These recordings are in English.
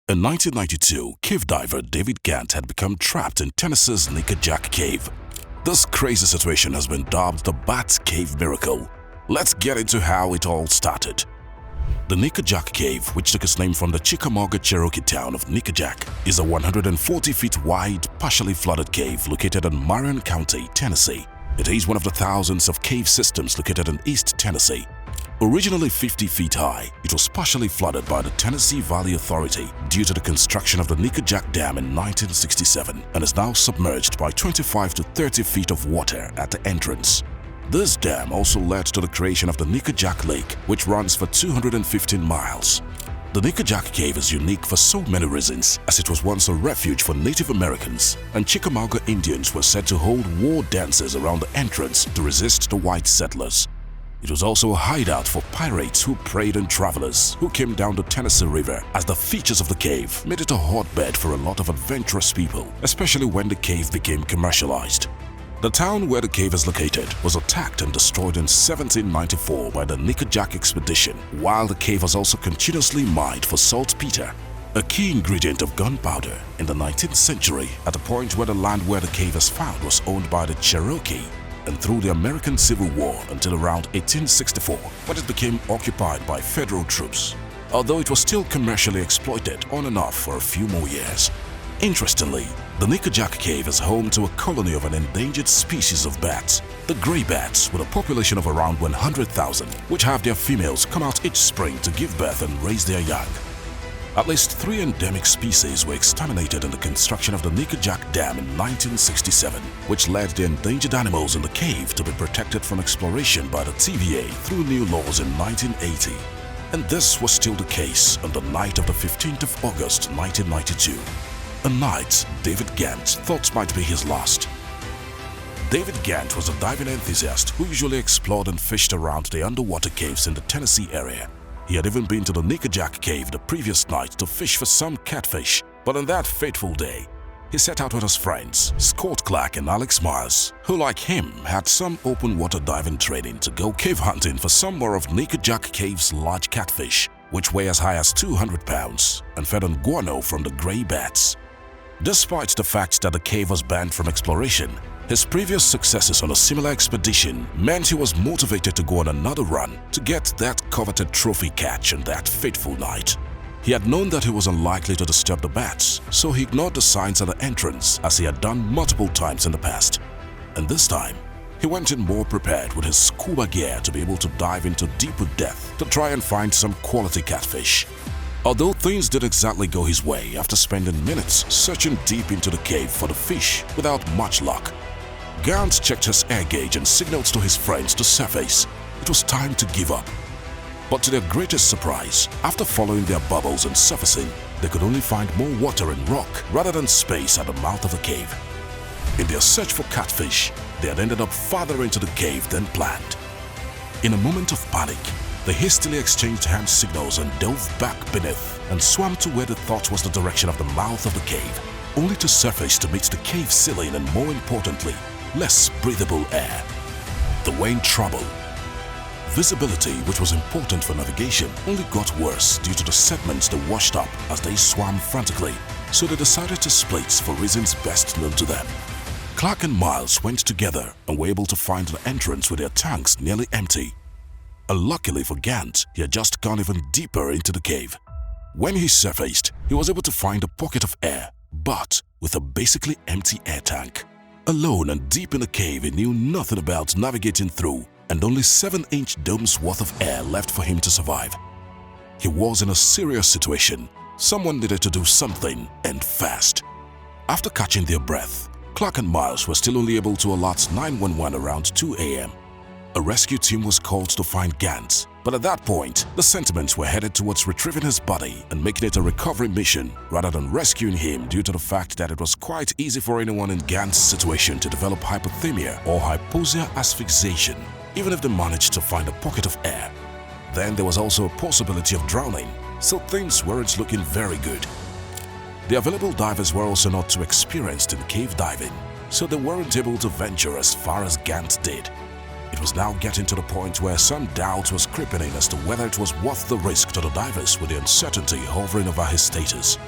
In 1992, cave diver David Gant had become trapped in Tennessee's Nickajack Cave. This crazy situation has been dubbed the Bat Cave Miracle. Let's get into how it all started. The Nickajack Cave, which took its name from the Chickamauga Cherokee town of Nickajack, is a 140 feet wide, partially flooded cave located in Marion County, Tennessee. It is one of the thousands of cave systems located in East Tennessee. Originally 50 feet high, it was partially flooded by the Tennessee Valley Authority due to the construction of the Nickajack Dam in 1967 and is now submerged by 25 to 30 feet of water at the entrance. This dam also led to the creation of the Nickajack Lake, which runs for 215 miles. The Nickajack Cave is unique for so many reasons, as it was once a refuge for Native Americans, and Chickamauga Indians were said to hold war dances around the entrance to resist the white settlers. It was also a hideout for pirates who preyed on travelers who came down the Tennessee River, as the features of the cave made it a hotbed for a lot of adventurous people, especially when the cave became commercialized. The town where the cave is located was attacked and destroyed in 1794 by the Nickajack expedition, while the cave was also continuously mined for saltpeter, a key ingredient of gunpowder. In the 19th century, at the point where the land where the cave is found was owned by the Cherokee, and through the American Civil War until around 1864, when it became occupied by federal troops, although it was still commercially exploited on and off for a few more years. Interestingly, the Nickajack Cave is home to a colony of an endangered species of bats, the gray bats, with a population of around 100,000, which have their females come out each spring to give birth and raise their young. At least 3 endemic species were exterminated in the construction of the Nickajack Dam in 1967, which led the endangered animals in the cave to be protected from exploration by the TVA through new laws in 1980. And this was still the case on the night of the 15th of August 1992, a night David Gant thought might be his last. David Gant was a diving enthusiast who usually explored and fished around the underwater caves in the Tennessee area. He had even been to the Nickajack Cave the previous night to fish for some catfish, but on that fateful day, he set out with his friends, Scott Clark and Alex Myers, who like him had some open water diving training, to go cave hunting for some more of Nickajack Cave's large catfish, which weigh as high as 200 pounds and fed on guano from the gray bats. Despite the fact that the cave was banned from exploration, his previous successes on a similar expedition meant he was motivated to go on another run to get that coveted trophy catch on that fateful night. He had known that he was unlikely to disturb the bats, so he ignored the signs at the entrance as he had done multiple times in the past. And this time, he went in more prepared with his scuba gear to be able to dive into deeper depth to try and find some quality catfish. Although things didn't exactly go his way after spending minutes searching deep into the cave for the fish without much luck, Gant checked his air gauge and signaled to his friends to surface. It was time to give up. But to their greatest surprise, after following their bubbles and surfacing, they could only find more water and rock rather than space at the mouth of the cave. In their search for catfish, they had ended up farther into the cave than planned. In a moment of panic, they hastily exchanged hand signals and dove back beneath and swam to where they thought was the direction of the mouth of the cave, only to surface to meet the cave ceiling and, more importantly, less breathable air. They were in trouble. Visibility, which was important for navigation, only got worse due to the sediments they washed up as they swam frantically, so they decided to split for reasons best known to them. Clark and Miles went together and were able to find the entrance with their tanks nearly empty. Unluckily for Gant, he had just gone even deeper into the cave. When he surfaced, he was able to find a pocket of air, but with a basically empty air tank. Alone and deep in the cave, he knew nothing about navigating through, and only 7-inch domes worth of air left for him to survive. He was in a serious situation. Someone needed to do something, and fast. After catching their breath, Clark and Miles were still only able to alert 911 around 2 a.m. A rescue team was called to find Gant, but at that point, the sentiments were headed towards retrieving his body and making it a recovery mission rather than rescuing him, due to the fact that it was quite easy for anyone in Gant's situation to develop hypothermia or hypoxia asphyxiation, even if they managed to find a pocket of air. Then there was also a possibility of drowning, so things weren't looking very good. The available divers were also not too experienced in cave diving, so they weren't able to venture as far as Gant did. It was now getting to the point where some doubt was creeping in as to whether it was worth the risk to the divers with the uncertainty hovering over his status.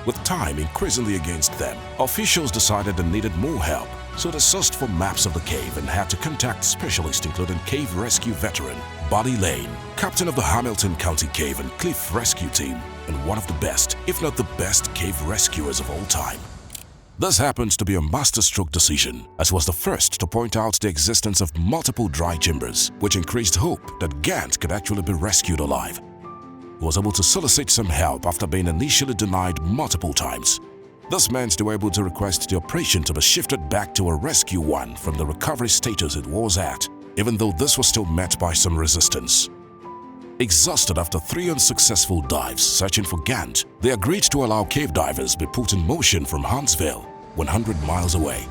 With time increasingly against them, officials decided they needed more help, so they searched for maps of the cave and had to contact specialists including cave rescue veteran Buddy Lane, captain of the Hamilton County Cave and Cliff Rescue Team, and one of the best, if not the best, cave rescuers of all time. This happens to be a masterstroke decision, as he was the first to point out the existence of multiple dry chambers, which increased hope that Gant could actually be rescued alive. He was able to solicit some help after being initially denied multiple times. This meant they were able to request the operation to be shifted back to a Rescue 1 from the recovery status it was at, even though this was still met by some resistance. Exhausted after 3 unsuccessful dives searching for Gant, they agreed to allow cave divers be put in motion from Huntsville, 100 miles away.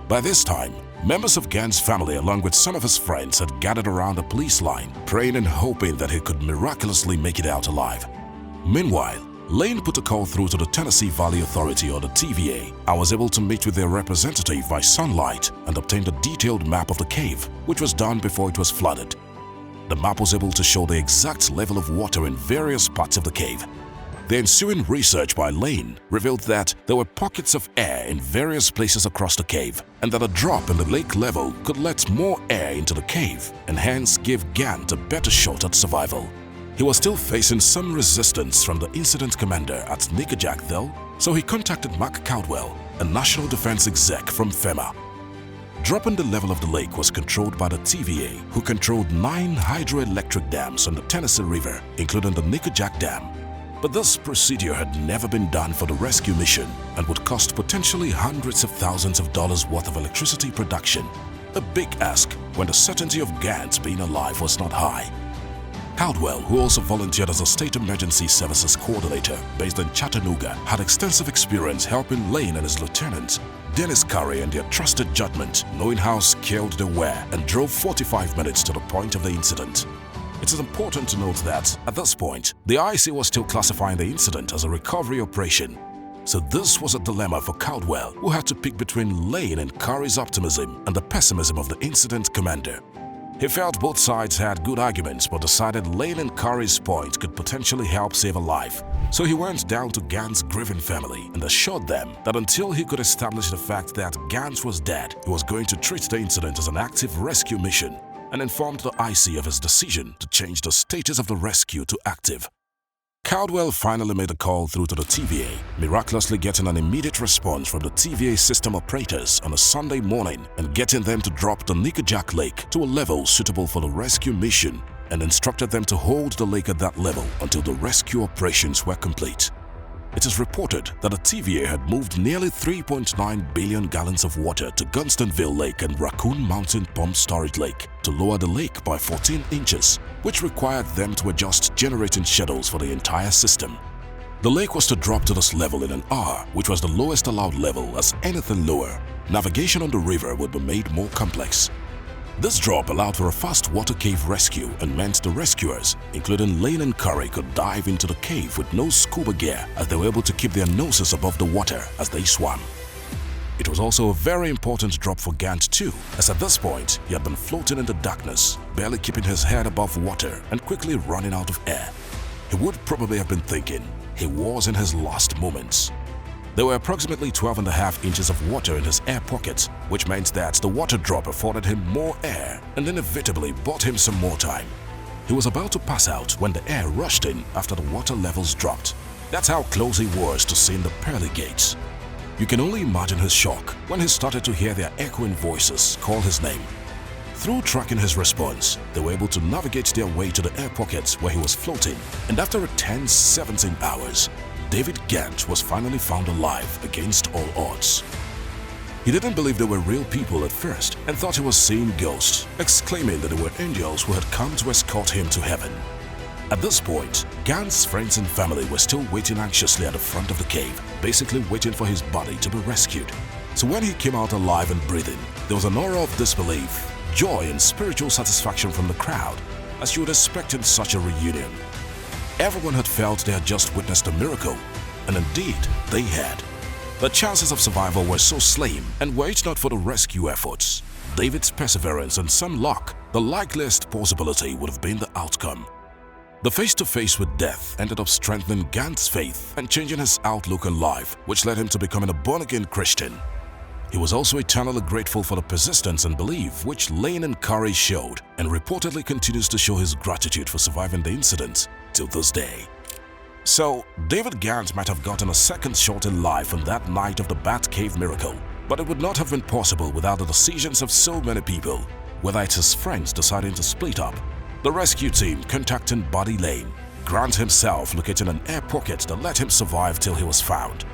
By this time, members of Gant's family along with some of his friends had gathered around the police line, praying and hoping that he could miraculously make it out alive. Meanwhile, Lane put a call through to the Tennessee Valley Authority or the TVA and was able to meet with their representative by sunlight and obtained a detailed map of the cave, which was done before it was flooded. The map was able to show the exact level of water in various parts of the cave. The ensuing research by Lane revealed that there were pockets of air in various places across the cave and that a drop in the lake level could let more air into the cave and hence give Gant a better shot at survival. He was still facing some resistance from the incident commander at Nickajack though, so he contacted Mark Caldwell, a national defense exec from FEMA. Dropping the level of the lake was controlled by the TVA, who controlled 9 hydroelectric dams on the Tennessee River, including the Nickajack Dam. But this procedure had never been done for the rescue mission and would cost potentially hundreds of thousands of dollars worth of electricity production, a big ask when the certainty of Gant being alive was not high. Caldwell, who also volunteered as a state emergency services coordinator based in Chattanooga, had extensive experience helping Lane and his lieutenant, Dennis Curry, and their trusted judgment, knowing how skilled they were, and drove 45 minutes to the point of the incident. It is important to note that, at this point, the IC was still classifying the incident as a recovery operation. So this was a dilemma for Caldwell, who had to pick between Lane and Curry's optimism and the pessimism of the incident commander. He felt both sides had good arguments but decided Lane and Curry's point could potentially help save a life. So he went down to Gant's grieving family and assured them that until he could establish the fact that Gant was dead, he was going to treat the incident as an active rescue mission and informed the IC of his decision to change the status of the rescue to active. Caldwell finally made a call through to the TVA, miraculously getting an immediate response from the TVA system operators on a Sunday morning and getting them to drop the Nickajack Lake to a level suitable for the rescue mission and instructed them to hold the lake at that level until the rescue operations were complete. It is reported that the TVA had moved nearly 3.9 billion gallons of water to Gunstonville Lake and Raccoon Mountain Pump Storage Lake to lower the lake by 14 inches, which required them to adjust generating schedules for the entire system. The lake was to drop to this level in an hour, which was the lowest allowed level, as anything lower, navigation on the river would be made more complex. This drop allowed for a fast water cave rescue and meant the rescuers, including Lane and Curry, could dive into the cave with no scuba gear as they were able to keep their noses above the water as they swam. It was also a very important drop for Gant too, as at this point he had been floating in the darkness, barely keeping his head above water and quickly running out of air. He would probably have been thinking he was in his last moments. There were approximately 12.5 inches of water in his air pocket, which meant that the water drop afforded him more air and inevitably bought him some more time. He was about to pass out when the air rushed in after the water levels dropped. That's how close he was to seeing the pearly gates. You can only imagine his shock when he started to hear their echoing voices call his name. Through tracking his response, they were able to navigate their way to the air pockets where he was floating, and after a tense 17 hours, David Gant was finally found alive against all odds. He didn't believe they were real people at first and thought he was seeing ghosts, exclaiming that they were angels who had come to escort him to heaven. At this point, Gant's friends and family were still waiting anxiously at the front of the cave, basically waiting for his body to be rescued. So when he came out alive and breathing, there was an aura of disbelief, joy and spiritual satisfaction from the crowd, as you would expect in such a reunion. Everyone had felt they had just witnessed a miracle, and indeed they had. The chances of survival were so slim, and were it not for the rescue efforts, David's perseverance and some luck, the likeliest possibility would have been the outcome. The face-to-face with death ended up strengthening Gant's faith and changing his outlook on life, which led him to becoming a born-again Christian. He was also eternally grateful for the persistence and belief which Lane and Curry showed, and reportedly continues to show his gratitude for surviving the incident till this day. So, David Gant might have gotten a second shot in life on that night of the Bat Cave miracle, but it would not have been possible without the decisions of so many people, whether it's his friends deciding to split up, the rescue team contacting Buddy Lane, Grant himself locating an air pocket that let him survive till he was found,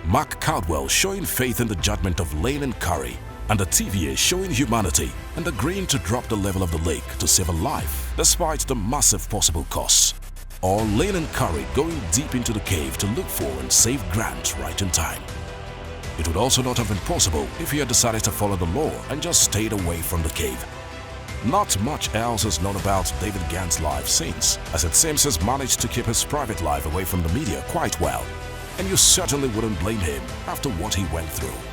Mark Caldwell showing faith in the judgment of Lane and Curry, and the TVA showing humanity and agreeing to drop the level of the lake to save a life despite the massive possible costs, or Lane and Curry going deep into the cave to look for and save Grant right in time. It would also not have been possible if he had decided to follow the law and just stayed away from the cave. Not much else is known about David Gant's life since, as it seems he's managed to keep his private life away from the media quite well, and you certainly wouldn't blame him after what he went through.